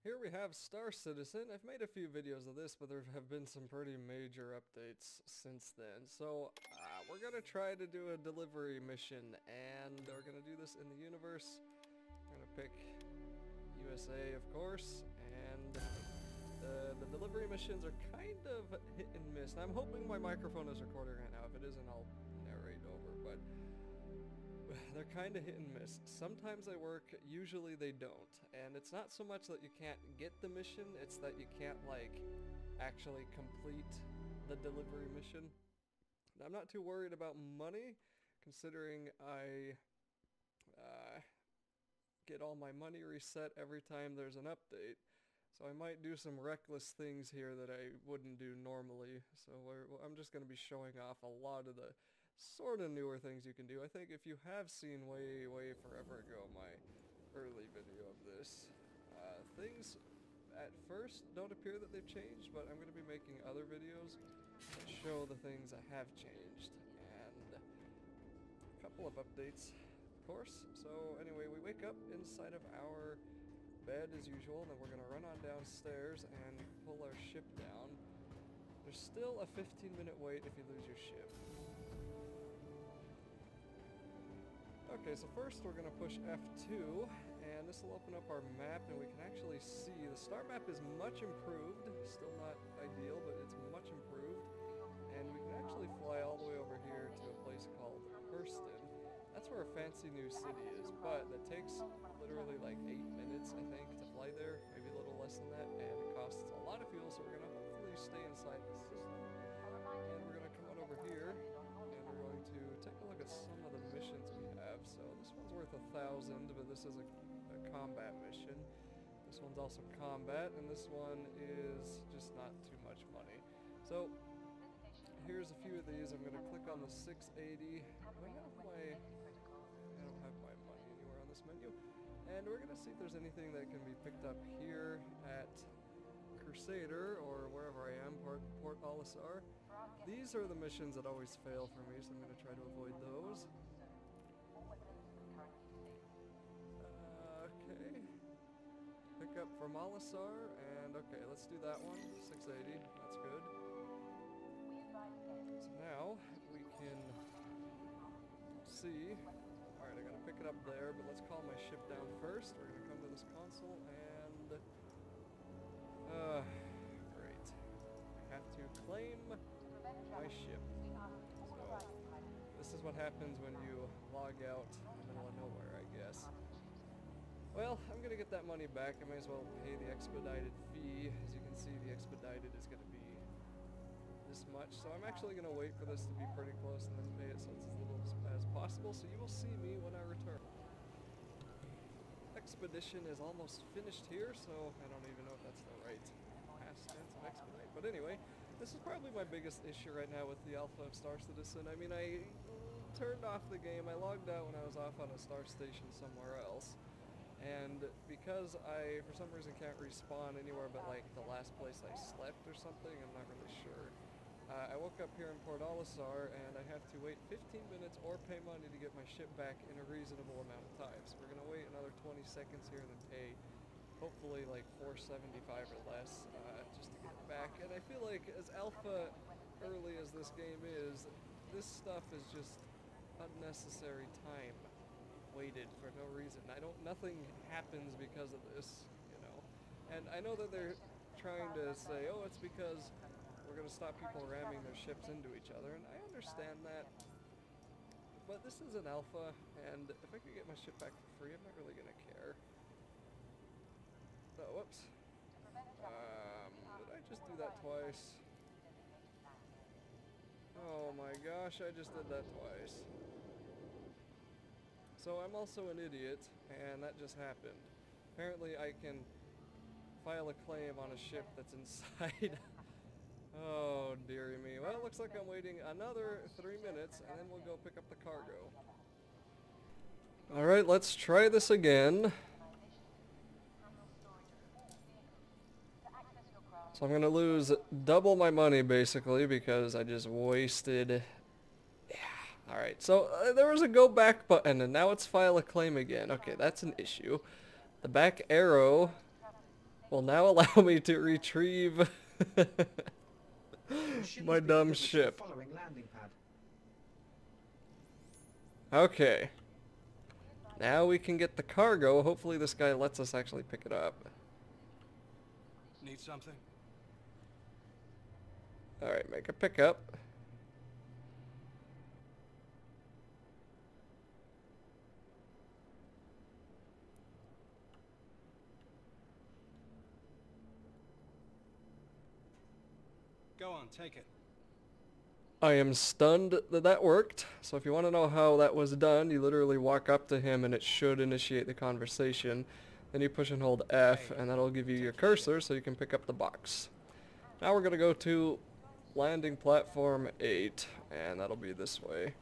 Here we have Star Citizen. I've made a few videos of this, but there have been some pretty major updates since then. So, we're gonna try to do a delivery mission, and we're gonna do this in the universe. We're gonna pick USA, of course, and the delivery missions are kind of hit and miss. And I'm hoping my microphone is recording right now. If it isn't, I'll narrate over, but they're kind of hit and miss. Sometimes they work, usually they don't. And it's not so much that you can't get the mission, it's that you can't, like, actually complete the delivery mission. And I'm not too worried about money, considering I get all my money reset every time there's an update. So I might do some reckless things here that I wouldn't do normally. So I'm just going to be showing off a lot of the sort of newer things you can do. I think if you have seen way forever ago my early video of this, things at first don't appear that they've changed, but I'm going to be making other videos that show the things that have changed, and a couple of updates, of course. So anyway, we wake up inside of our bed as usual, and then we're going to run on downstairs and pull our ship down. There's still a 15-minute wait if you lose your ship. Okay, so first we're going to push F2, and this will open up our map, and we can actually see the star map is much improved. Still not ideal, but it's much improved. And we can actually fly all the way over here to a place called Hurston. That's where a fancy new city is, but that takes literally like 8 minutes, I think, to fly there. Maybe a little less than that, and it costs a lot of fuel, so we're going to hopefully stay inside the system. And we're going to come on over here, and we're going to take a look at some of the missions we have. So this one's worth 1,000, but this is a combat mission. This one's also combat, and this one is just not too much money. So here's a few of these. I'm going to click on the 680. I don't have my money anywhere on this menu. And we're going to see if there's anything that can be picked up here at Crusader, or wherever I am, Port Olisar. These are the missions that always fail for me, so I'm going to try to avoid those. Okay. Pick up from Olisar, and okay, let's do that one. 680, that's good. So now we can see. Alright, I gotta pick it up there, but let's call my ship down first. We're gonna come to this console and great. I have to claim my ship. So this is what happens when you log out in the middle of nowhere, I guess. Well, I'm gonna get that money back. I may as well pay the expedited fee. As you can see, the expedited is gonna be this much, so I'm actually going to wait for this to be pretty close and then pay it so it's as little as possible, so you will see me when I return. Expedition is almost finished here, so I don't even know if that's the right past tense of expedite, but anyway, this is probably my biggest issue right now with the alpha of Star Citizen. I mean, I turned off the game, I logged out when I was off on a star station somewhere else, and because I, for some reason, can't respawn anywhere but like the last place I slept or something, I'm not really sure. I woke up here in Port Olisar, and I have to wait 15 minutes or pay money to get my ship back in a reasonable amount of time. So we're going to wait another 20 seconds here and then pay, hopefully, like $4.75 or less just to get it back. And I feel like as alpha early as this game is, this stuff is just unnecessary time waited for no reason. Nothing happens because of this, you know. And I know that they're trying to say, oh, it's because we're going to stop people ramming their ships into each other, and I understand that, but this is an alpha, and if I could get my ship back for free, I'm not really going to care. Oh, whoops. Did I just do that twice? Oh my gosh, I just did that twice. So I'm also an idiot, and that just happened. Apparently I can file a claim on a ship that's inside. Oh, dearie me. Well, it looks like I'm waiting another 3 minutes, and then we'll go pick up the cargo. Alright, let's try this again. So I'm going to lose double my money, basically, because I just wasted... Yeah. Alright, so there was a go back button, and now it's file a claim again. Okay, that's an issue. The back arrow will now allow me to retrieve my dumb ship. Okay. Now we can get the cargo. Hopefully this guy lets us actually pick it up. Need something? Alright, make a pickup. Go on, take it. I am stunned that that worked. So if you want to know how that was done, you literally walk up to him and it should initiate the conversation. Then you push and hold F and that'll give you your cursor so you can pick up the box. Now we're going to go to landing platform 8 and that'll be this way.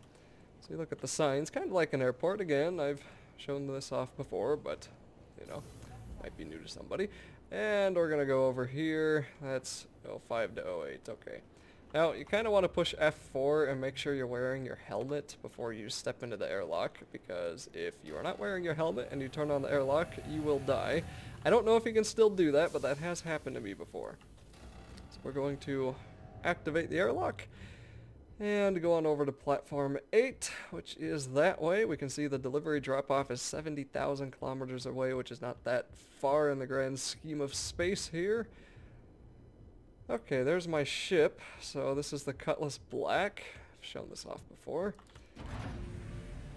So you look at the signs, kind of like an airport again. I've shown this off before, but you know, might be new to somebody. And we're going to go over here. That's 05 to 08. Okay. Now, you kind of want to push F4 and make sure you're wearing your helmet before you step into the airlock, because if you are not wearing your helmet and you turn on the airlock, you will die. I don't know if you can still do that, but that has happened to me before. So we're going to activate the airlock and go on over to platform 8, which is that way. We can see the delivery drop-off is 70,000 kilometers away, which is not that far in the grand scheme of space here. Okay, there's my ship. So this is the Cutlass Black. I've shown this off before.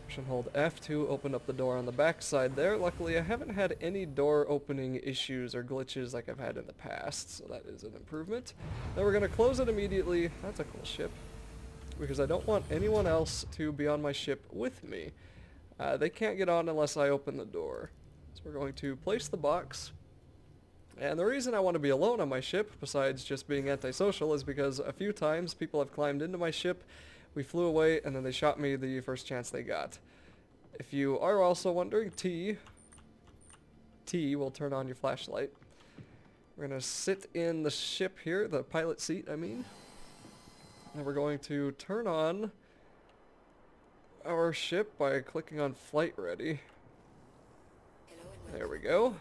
Push and hold F to open up the door on the back side there. Luckily, I haven't had any door opening issues or glitches like I've had in the past, so that is an improvement. Then we're going to close it immediately. That's a cool ship, because I don't want anyone else to be on my ship with me. They can't get on unless I open the door. So we're going to place the box. And the reason I want to be alone on my ship, besides just being antisocial, is because a few times people have climbed into my ship, we flew away, and then they shot me the first chance they got. If you are also wondering, T will turn on your flashlight. We're going to sit in the ship here, the pilot seat, I mean. And we're going to turn on our ship by clicking on flight ready. There we go.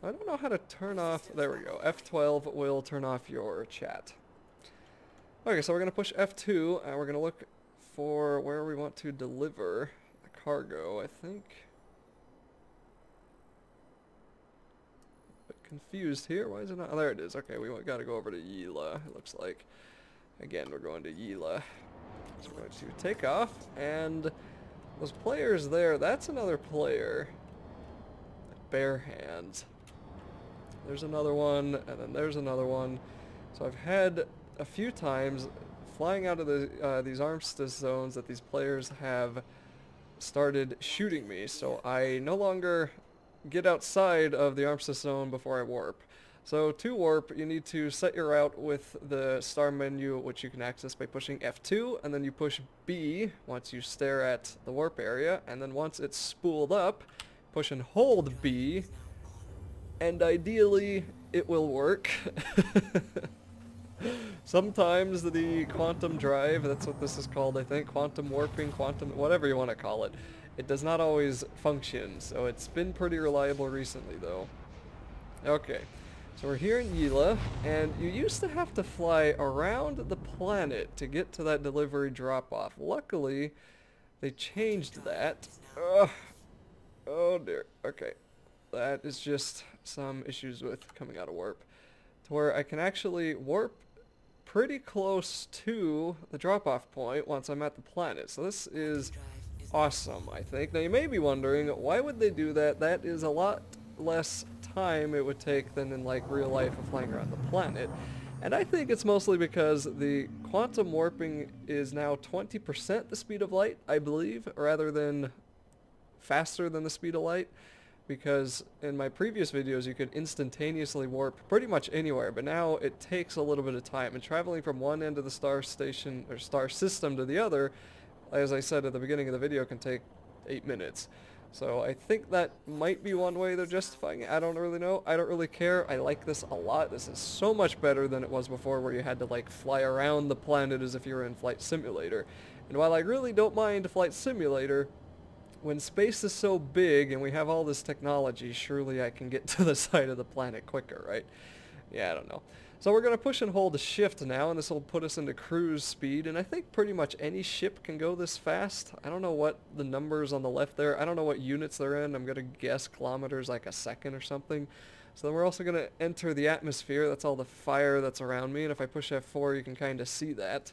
I don't know how to turn off, there we go, F12 will turn off your chat. Okay, so we're going to push F2 and we're going to look for where we want to deliver the cargo, I think. A bit confused here, why is it not, oh, there it is, okay, we got to go over to Yila, it looks like. Again, we're going to Yila. So we're going to take off, and those players there, that's another player. Bare hands. There's another one, and then there's another one. So I've had a few times flying out of the these armistice zones that these players have started shooting me. So I no longer get outside of the armistice zone before I warp. So to warp, you need to set your route with the star menu, which you can access by pushing F2, and then you push B once you stare at the warp area, and then once it's spooled up, push and hold B, and ideally it will work. Sometimes the quantum drive, that's what this is called, I think, quantum warping, quantum, whatever you want to call it, it does not always function, so it's been pretty reliable recently though. Okay, so we're here in Yila, and you used to have to fly around the planet to get to that delivery drop-off. Luckily, they changed that. Ugh. Oh dear, okay. That is just some issues with coming out of warp, to where I can actually warp pretty close to the drop-off point once I'm at the planet. So this is awesome, I think. Now you may be wondering, why would they do that? That is a lot less time it would take than in like real life of flying around the planet. And I think it's mostly because the quantum warping is now 20% the speed of light, I believe, rather than faster than the speed of light. Because in my previous videos you could instantaneously warp pretty much anywhere, but now it takes a little bit of time, and traveling from one end of the star station or star system to the other, as I said at the beginning of the video, can take 8 minutes. So I think that might be one way they're justifying it. I don't really know. I don't really care. I like this a lot. This is so much better than it was before, where you had to like fly around the planet as if you were in Flight Simulator. And while I really don't mind Flight Simulator, when space is so big and we have all this technology, surely I can get to the side of the planet quicker, right? Yeah, I don't know. So we're going to push and hold shift now, and this will put us into cruise speed, and I think pretty much any ship can go this fast. I don't know what the numbers on the left there, I don't know what units they're in. I'm going to guess kilometers like a second or something. So then we're also going to enter the atmosphere. That's all the fire that's around me, and if I push F4 you can kind of see that.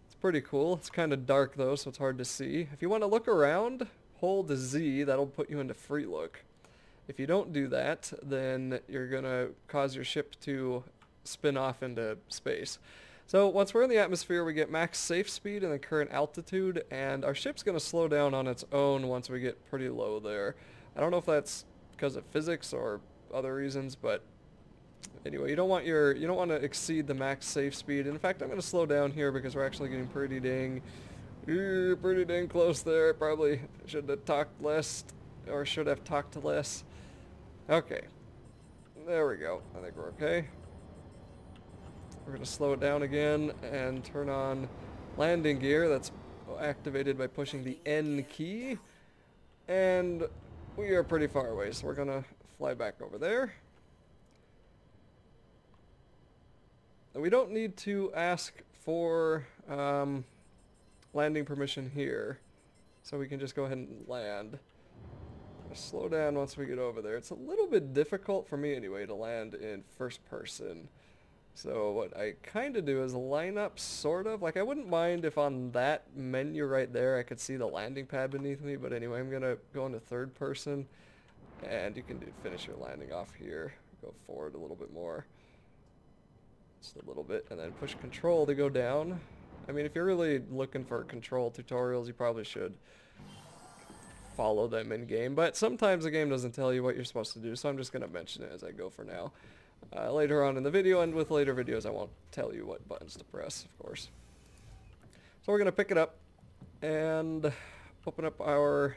It's pretty cool. It's kind of dark though, so it's hard to see. If you want to look around, hold Z, that'll put you into free look. If you don't do that, then you're going to cause your ship to spin off into space. So once we're in the atmosphere, we get max safe speed and the current altitude, and our ship's going to slow down on its own once we get pretty low there. I don't know if that's because of physics or other reasons, but anyway, you don't want to exceed the max safe speed. And in fact, I'm going to slow down here because we're actually getting pretty dang close there. Probably should have talked less, or should have talked less. Okay, there we go. I think we're okay. We're going to slow it down again and turn on landing gear. That's activated by pushing the N key. And we are pretty far away, so we're going to fly back over there. We don't need to ask for landing permission here, so we can just go ahead and land. Slow down once we get over there. It's a little bit difficult for me anyway to land in first person. So what I kind of do is line up sort of. Like I wouldn't mind if on that menu right there I could see the landing pad beneath me, but anyway, I'm going to go into third person, and you can finish your landing off here. Go forward a little bit more. Just a little bit, and then push control to go down. I mean, if you're really looking for control tutorials, you probably should follow them in game, but sometimes the game doesn't tell you what you're supposed to do, so I'm just going to mention it as I go for now. Later on in the video and with later videos I won't tell you what buttons to press, of course. So we're going to pick it up and open up our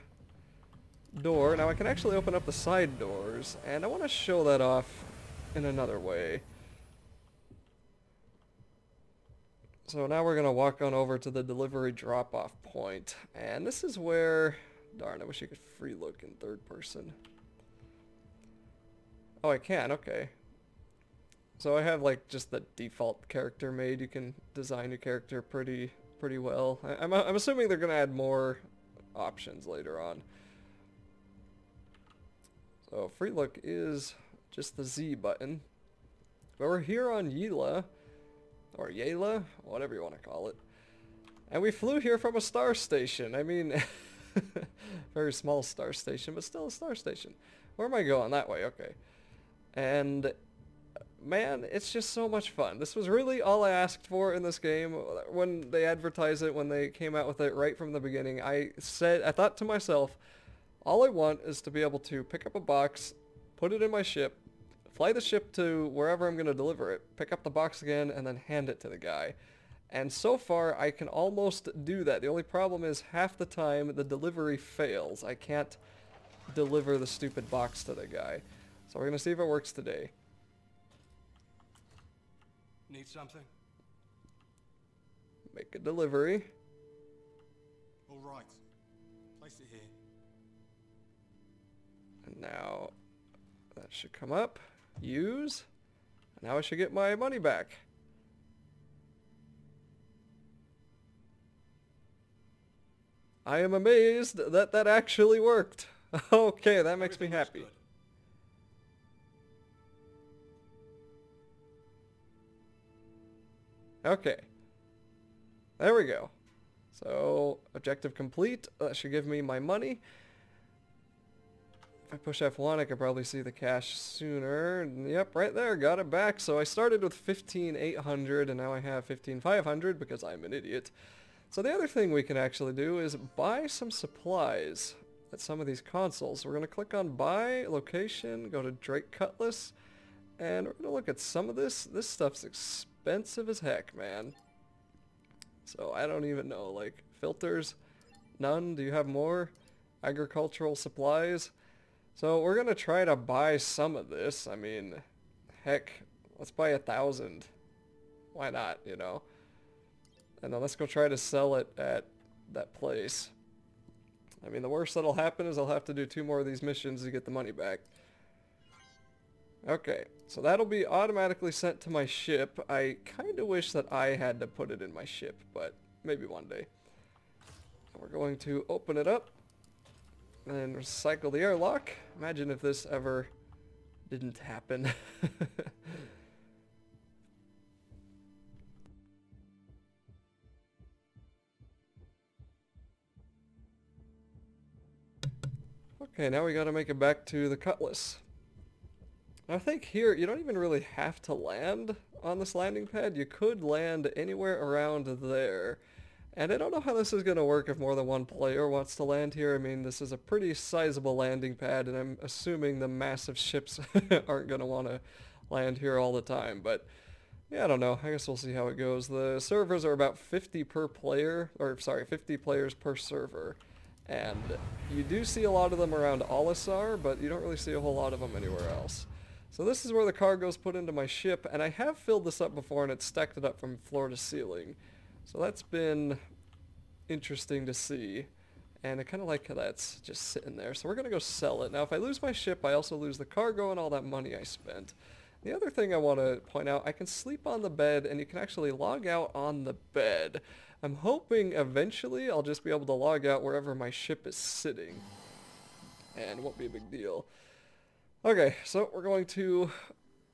door. Now I can actually open up the side doors, and I want to show that off in another way. So now we're going to walk on over to the delivery drop-off point, and this is where... Darn, I wish you could free look in third person. Oh, I can, okay. So I have like just the default character made. You can design your character pretty well. I'm assuming they're going to add more options later on. So free look is just the Z button. But we're here on Yela, or Yela, whatever you want to call it. And we flew here from a star station. I mean, very small star station, but still a star station. Where am I going? That way, okay. And man, it's just so much fun. This was really all I asked for in this game. When they advertised it, when they came out with it right from the beginning, I thought to myself, all I want is to be able to pick up a box, put it in my ship, fly the ship to wherever I'm going to deliver it, pick up the box again, and then hand it to the guy. And so far, I can almost do that. The only problem is half the time the delivery fails. I can't deliver the stupid box to the guy. So we're going to see if it works today. Need something? Make a delivery. All right. Place it here. And now that should come up. Use. And now I should get my money back. I am amazed that that actually worked. Okay, that makes me happy. Okay. There we go. So, objective complete. That should give me my money. If I push F1, I could probably see the cash sooner. Yep, right there. Got it back. So I started with 15,800 and now I have 15,500 because I'm an idiot. So the other thing we can actually do is buy some supplies at some of these consoles. We're going to click on buy, location, go to Drake Cutlass, and we're going to look at some of this. This stuff's expensive as heck, man. So I don't even know, like filters, none. Do you have more? Agricultural supplies. So we're going to try to buy some of this. I mean, heck, let's buy 1,000. Why not, you know? And then let's go try to sell it at that place. I mean, the worst that'll happen is I'll have to do 2 more of these missions to get the money back. Okay, so that'll be automatically sent to my ship. I kind of wish that I had to put it in my ship, but maybe one day. We're going to open it up and recycle the airlock. Imagine if this ever didn't happen. Okay, now we gotta make it back to the Cutlass. I think here, you don't even really have to land on this landing pad. You could land anywhere around there. And I don't know how this is going to work if more than one player wants to land here. I mean, this is a pretty sizable landing pad, and I'm assuming the massive ships aren't going to want to land here all the time. But, yeah, I don't know. I guess we'll see how it goes. The servers are about 50 per player, or sorry, 50 players per server. And you do see a lot of them around Olisar, but you don't really see a whole lot of them anywhere else. So this is where the cargo's put into my ship, and I have filled this up before and it's stacked it up from floor to ceiling. So that's been interesting to see, and I kind of like how that's just sitting there. So we're going to go sell it. Now if I lose my ship, I also lose the cargo and all that money I spent. The other thing I want to point out, I can sleep on the bed and you can actually log out on the bed. I'm hoping eventually I'll just be able to log out wherever my ship is sitting, and it won't be a big deal. Okay, so we're going to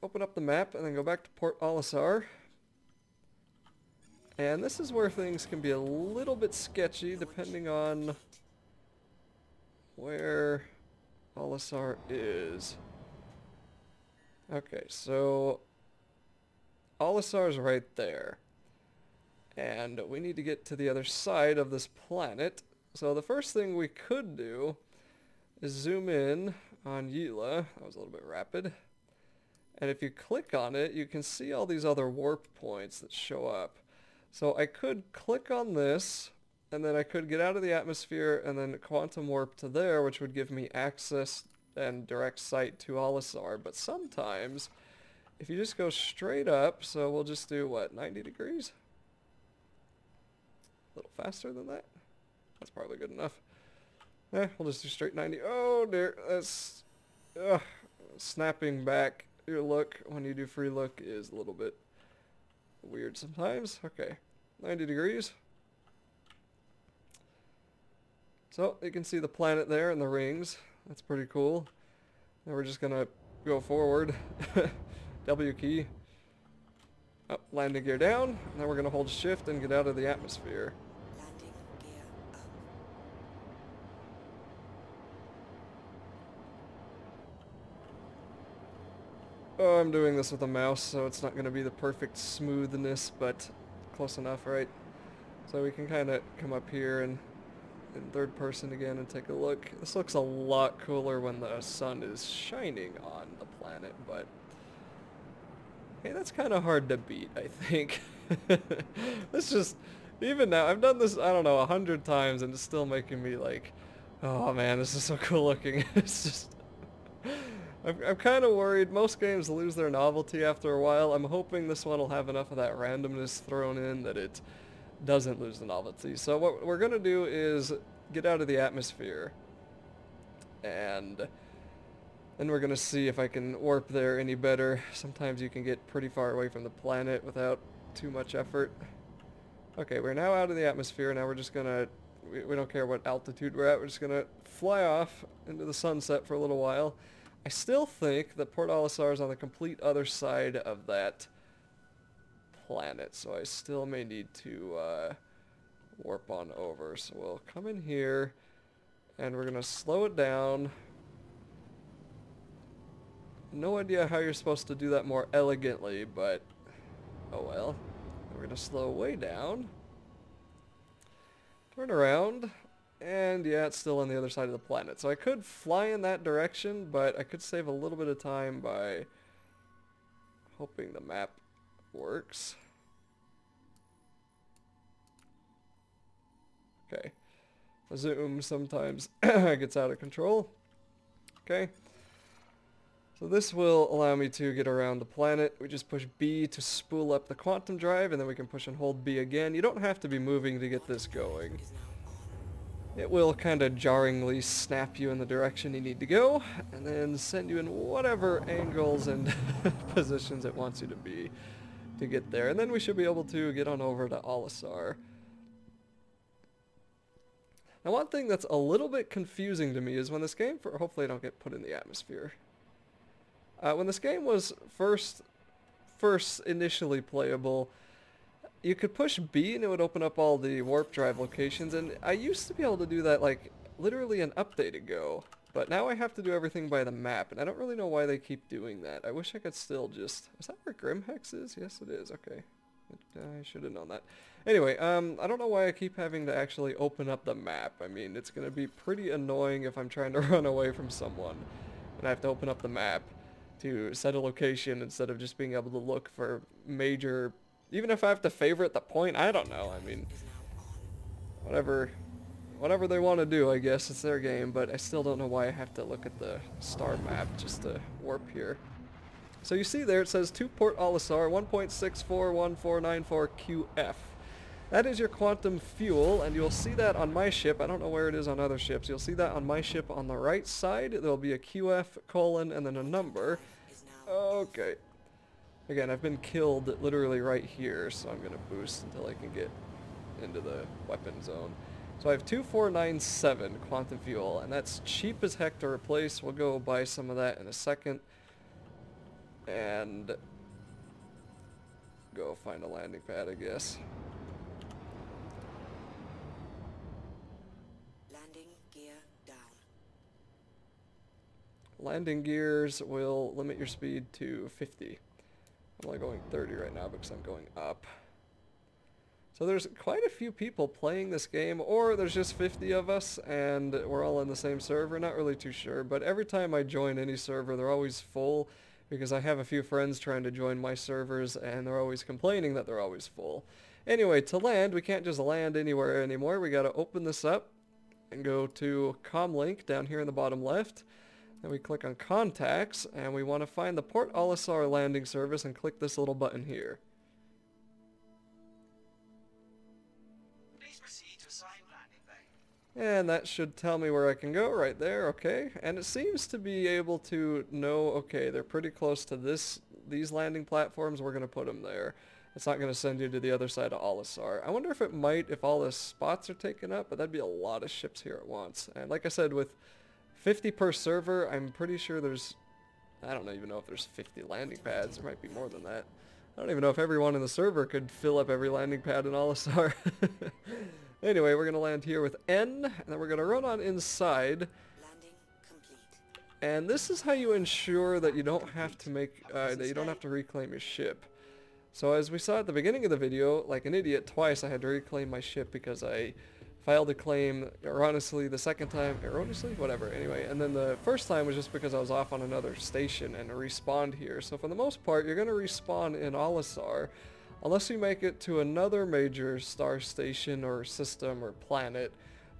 open up the map and then go back to Port Olisar. And this is where things can be a little bit sketchy depending on where Olisar is. Okay, so Olisar's right there. And we need to get to the other side of this planet. So the first thing we could do is zoom in on Yila. That was a little bit rapid. And if you click on it, you can see all these other warp points that show up. So I could click on this, and then I could get out of the atmosphere and then quantum warp to there, which would give me access and direct sight to Olisar. But sometimes, if you just go straight up, so we'll just do, what, 90 degrees? A little faster than that? That's probably good enough. We'll just do straight 90. Oh dear, that's snapping back your look when you do free look is a little bit weird sometimes. Okay, 90 degrees. So you can see the planet there and the rings. That's pretty cool. Now we're just gonna go forward. W key. Up, landing gear down. Now we're gonna hold shift and get out of the atmosphere. Oh, I'm doing this with a mouse, so it's not going to be the perfect smoothness, but close enough, right? So we can kind of come up here and in third person again and take a look. This looks a lot cooler when the sun is shining on the planet, but hey, that's kind of hard to beat, I think. It's just, even now, I've done this, I don't know, 100 times, and it's still making me like, oh man, this is so cool looking. It's just... I'm kind of worried. Most games lose their novelty after a while. I'm hoping this one will have enough of that randomness thrown in that it doesn't lose the novelty. So what we're going to do is get out of the atmosphere. And then we're going to see if I can warp there any better. Sometimes you can get pretty far away from the planet without too much effort. Okay, we're now out of the atmosphere. Now we're just going to... We don't care what altitude we're at. We're just going to fly off into the sunset for a little while. I still think that Port Olisar is on the complete other side of that planet, so I still may need to warp on over. So we'll come in here, and we're going to slow it down. No idea how you're supposed to do that more elegantly, but oh well. We're going to slow way down. Turn around. And yeah, it's still on the other side of the planet. So I could fly in that direction, but I could save a little bit of time by hoping the map works. Okay. Zoom sometimes gets out of control. Okay. So this will allow me to get around the planet. We just push B to spool up the quantum drive, and then we can push and hold B again. You don't have to be moving to get this going. it will kind of jarringly snap you in the direction you need to go, and then send you in whatever angles and positions it wants you to be to get there. And then we should be able to get on over to Olisar. Now, one thing that's a little bit confusing to me is when this game, hopefully I don't get put in the atmosphere. When this game was first initially playable, you could push B and it would open up all the warp drive locations, and I used to be able to do that like literally an update ago, but now I have to do everything by the map, and I don't really know why they keep doing that. I wish I could still just... Is that where Grimhex is? Yes, it is. Okay. I should have known that. Anyway, I don't know why I keep having to actually open up the map. I mean, it's going to be pretty annoying if I'm trying to run away from someone, and I have to open up the map to set a location instead of just being able to look for major... Even if I have to favorite the point, I don't know. I mean, whatever they want to do, I guess it's their game, but I still don't know why I have to look at the star map just to warp here. So you see there it says to Port Olisar 1.641494 QF. That is your quantum fuel, and you'll see that on my ship. I don't know where it is on other ships. You'll see that on my ship on the right side. There'll be a QF colon and then a number. Okay. Again, I've been killed literally right here, so I'm going to boost until I can get into the weapon zone. So I have 2497 quantum fuel, and that's cheap as heck to replace. We'll go buy some of that in a second. And go find a landing pad, I guess. Landing gear down. Landing gears will limit your speed to 50. I'm only going 30 right now because I'm going up. So there's quite a few people playing this game, or there's just 50 of us and we're all in the same server. Not really too sure, but every time I join any server they're always full because I have a few friends trying to join my servers and they're always complaining that they're always full. Anyway, to land, we can't just land anywhere anymore. We gotta open this up and go to Comlink down here in the bottom left. Then we click on Contacts, and we want to find the Port Olisar landing service and click this little button here. Please proceed to assigned landing bay. And that should tell me where I can go right there, okay. And it seems to be able to know, okay, they're pretty close to these landing platforms, we're going to put them there. It's not going to send you to the other side of Olisar. I wonder if it might if all the spots are taken up, but that'd be a lot of ships here at once. And like I said, with 50 per server, I'm pretty sure there's... I don't even know if there's 50 landing pads. There might be more than that. I don't even know if everyone in the server could fill up every landing pad in Olisar. Anyway, we're going to land here with N, and then we're going to run on inside. Landing complete. And this is how you ensure that you don't have to make... that you don't have to reclaim your ship. So as we saw at the beginning of the video, like an idiot, twice I had to reclaim my ship because I filed a claim erroneously. The second time, erroneously? Whatever, anyway. And then the first time was just because I was off on another station and respawned here. So for the most part, you're going to respawn in Olisar, unless you make it to another major star station or system or planet.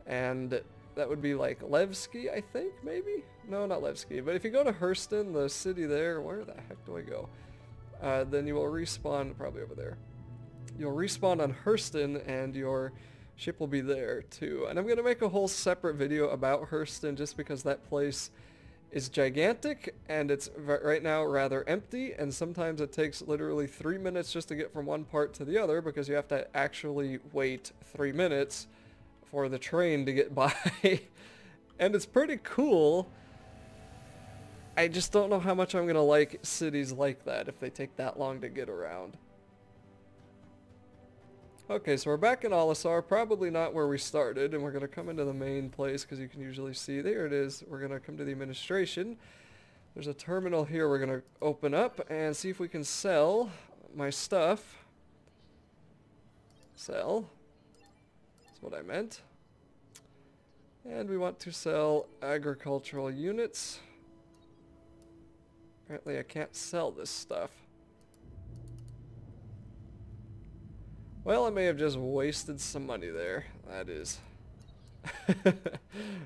And that would be like Levski, I think, maybe? No, not Levski. But if you go to Hurston, the city there, where the heck do I go? Then you will respawn, probably over there. You'll respawn on Hurston and your ship will be there too. And I'm going to make a whole separate video about Hurston just because that place is gigantic and it's right now rather empty, and sometimes it takes literally 3 minutes just to get from one part to the other because you have to actually wait 3 minutes for the train to get by. And it's pretty cool. I just don't know how much I'm going to like cities like that if they take that long to get around. Okay, so we're back in Olisar, probably not where we started, and we're going to come into the main place because you can usually see, there it is, we're going to come to the administration. There's a terminal here we're going to open up and see if we can sell my stuff. Sell. That's what I meant. And we want to sell agricultural units. Apparently I can't sell this stuff. Well, I may have just wasted some money there. That is.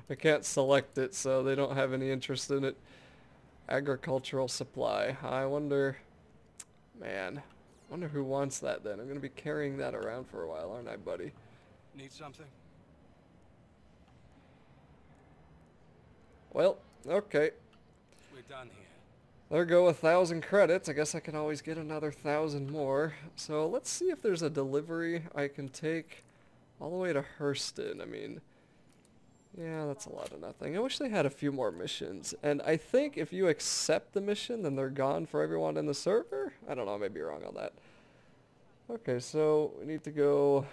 I can't select it, so they don't have any interest in it. Agricultural supply. I wonder... Man. I wonder who wants that then. I'm going to be carrying that around for a while, aren't I, buddy? Need something? Well, okay. We're done here. There go 1,000 credits. I guess I can always get another 1,000 more. So let's see if there's a delivery I can take all the way to Hurston. I mean, yeah, that's a lot of nothing. I wish they had a few more missions. And I think if you accept the mission, then they're gone for everyone in the server? I don't know, I may be wrong on that. Okay, so we need to go...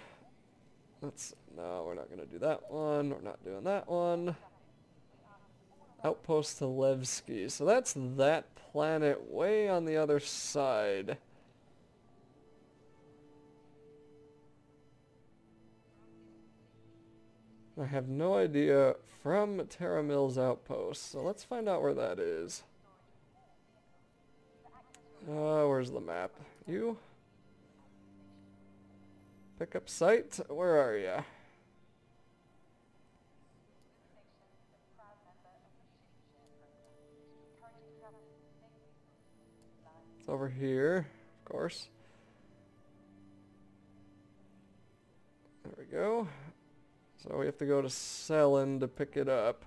No, we're not going to do that one. We're not doing that one. Outpost to Levski. So that's that planet way on the other side. I have no idea from Terra Mills Outpost. So let's find out where that is. Where's the map? You? Pickup site? Where are ya? It's over here, of course. There we go. So we have to go to Selin to pick it up.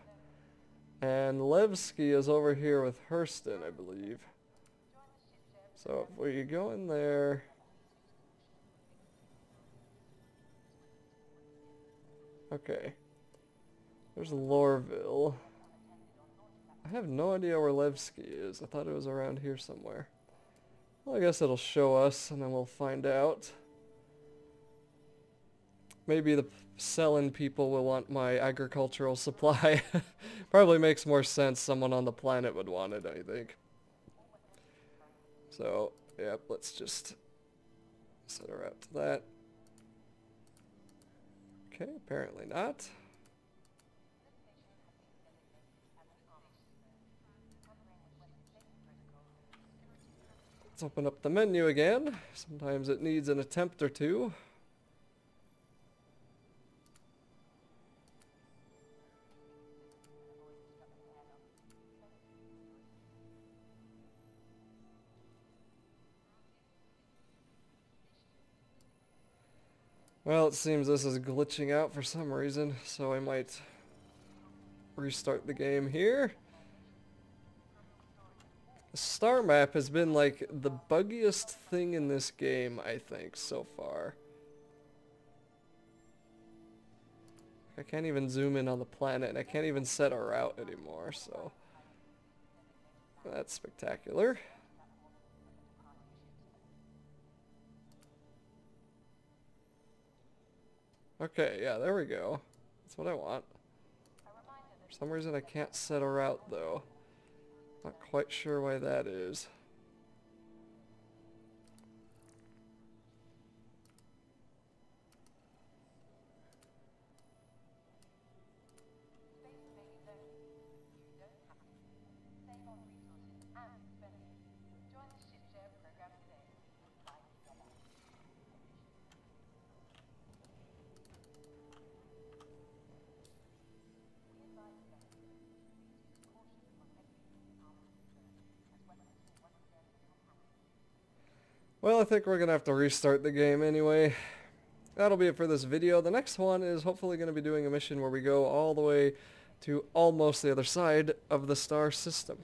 And Levski is over here with Hurston, I believe. So if we go in there... Okay. There's Lorville. I have no idea where Levski is. I thought it was around here somewhere. Well, I guess it'll show us, and then we'll find out. Maybe the Selin people will want my agricultural supply. Probably makes more sense. Someone on the planet would want it, I think. So, yep, let's just set her out to that. Okay, apparently not. Let's open up the menu again. Sometimes it needs an attempt or two. Well, it seems this is glitching out for some reason, so I might restart the game here. The star map has been like the buggiest thing in this game, I think, so far. I can't even zoom in on the planet, and I can't even set a route anymore, so that's spectacular. Okay, yeah, there we go. That's what I want. For some reason I can't set a route, though. Not quite sure why that is. Well, I think we're going to have to restart the game anyway. That'll be it for this video. The next one is hopefully going to be doing a mission where we go all the way to almost the other side of the star system.